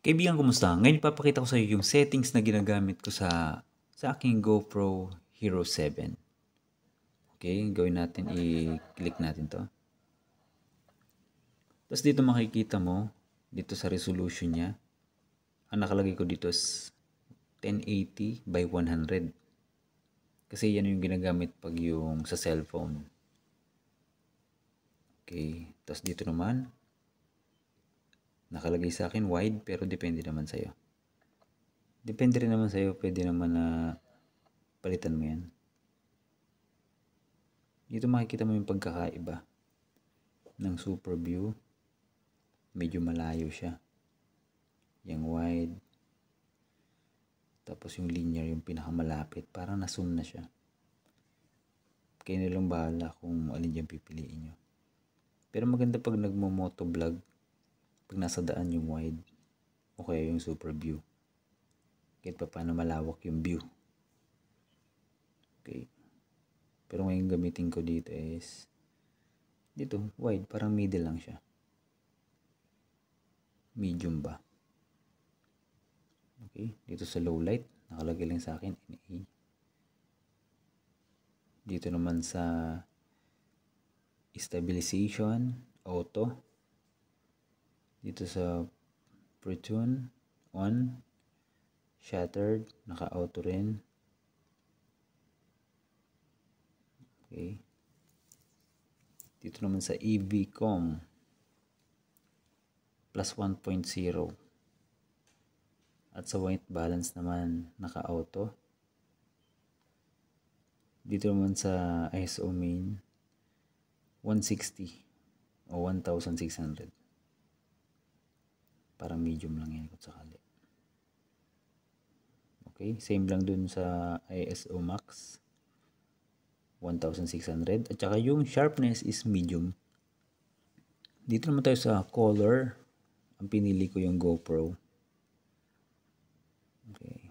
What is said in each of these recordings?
Kaibigan, kumusta? Ngayon ipapakita ko sa iyo yung settings na ginagamit ko sa aking GoPro Hero 7. Okay, gawin natin, i-click natin to. Tapos dito makikita mo, dito sa resolution niya, ang nakalagay ko dito is 1080 by 100. Kasi yan yung ginagamit pag yung sa cellphone. Okay, tapos dito naman, nakalagay sa akin wide, pero depende naman sa'yo. Depende rin naman sa'yo, pwede naman na palitan mo yan. Dito makikita mo yung pagkakaiba ng super view. Medyo malayo siya. Yung wide. Tapos yung linear, yung pinakamalapit. Parang na-zoom na siya. Kayo na lang bahala kung alin dyan pipiliin nyo. Pero maganda pag nagmo-motovlog, pag nasa daan yung wide, o kaya yung super view. Kahit pa paano malawak yung view. Okay. Pero ngayon gamitin ko dito is, dito, wide, parang middle lang siya. Medium ba? Okay, dito sa low light, nakalagay lang sa akin NA. Dito naman sa stabilization, auto. Dito sa pre-tune, on. Shattered, naka-auto rin. Okay. Dito naman sa EVCOM, plus 1.0. At sa white balance naman, naka-auto. Dito naman sa ISO main, 160 o 1600. Parang medium lang yan kung sakali. Okay, same lang dun sa ISO max, 1600. At saka yung sharpness is medium. Dito naman tayo sa color. Ang pinili ko yung GoPro. Okay.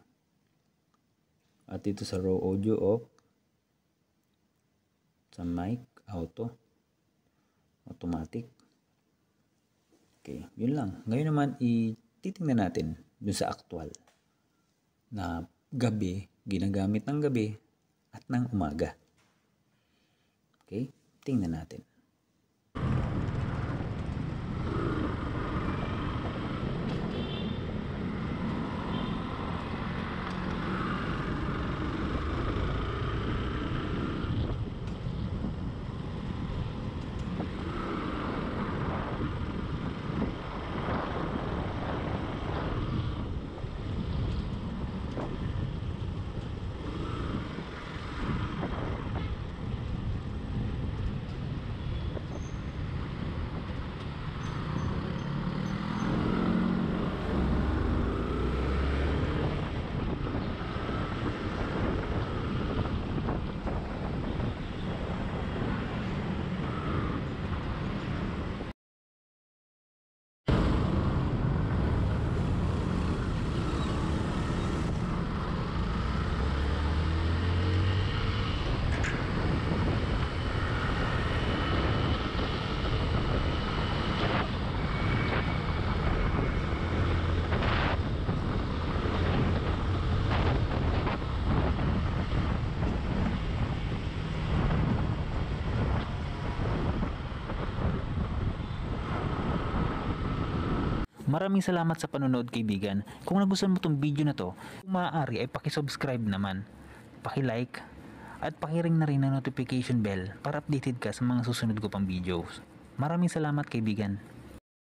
At dito sa raw audio off. Sa mic, auto. Automatic. Okay, yun lang. Ngayon naman, titingnan natin dun sa actual na gabi, ginagamit ng gabi at ng umaga. Okay, tingnan natin. Maraming salamat sa panonood, kaibigan. Kung nagustuhan mo tong video na to, kung maaari ay paki-subscribe naman, paki-like, at paki-ring na rin ang notification bell para updated ka sa mga susunod ko pang videos. Maraming salamat, kaibigan.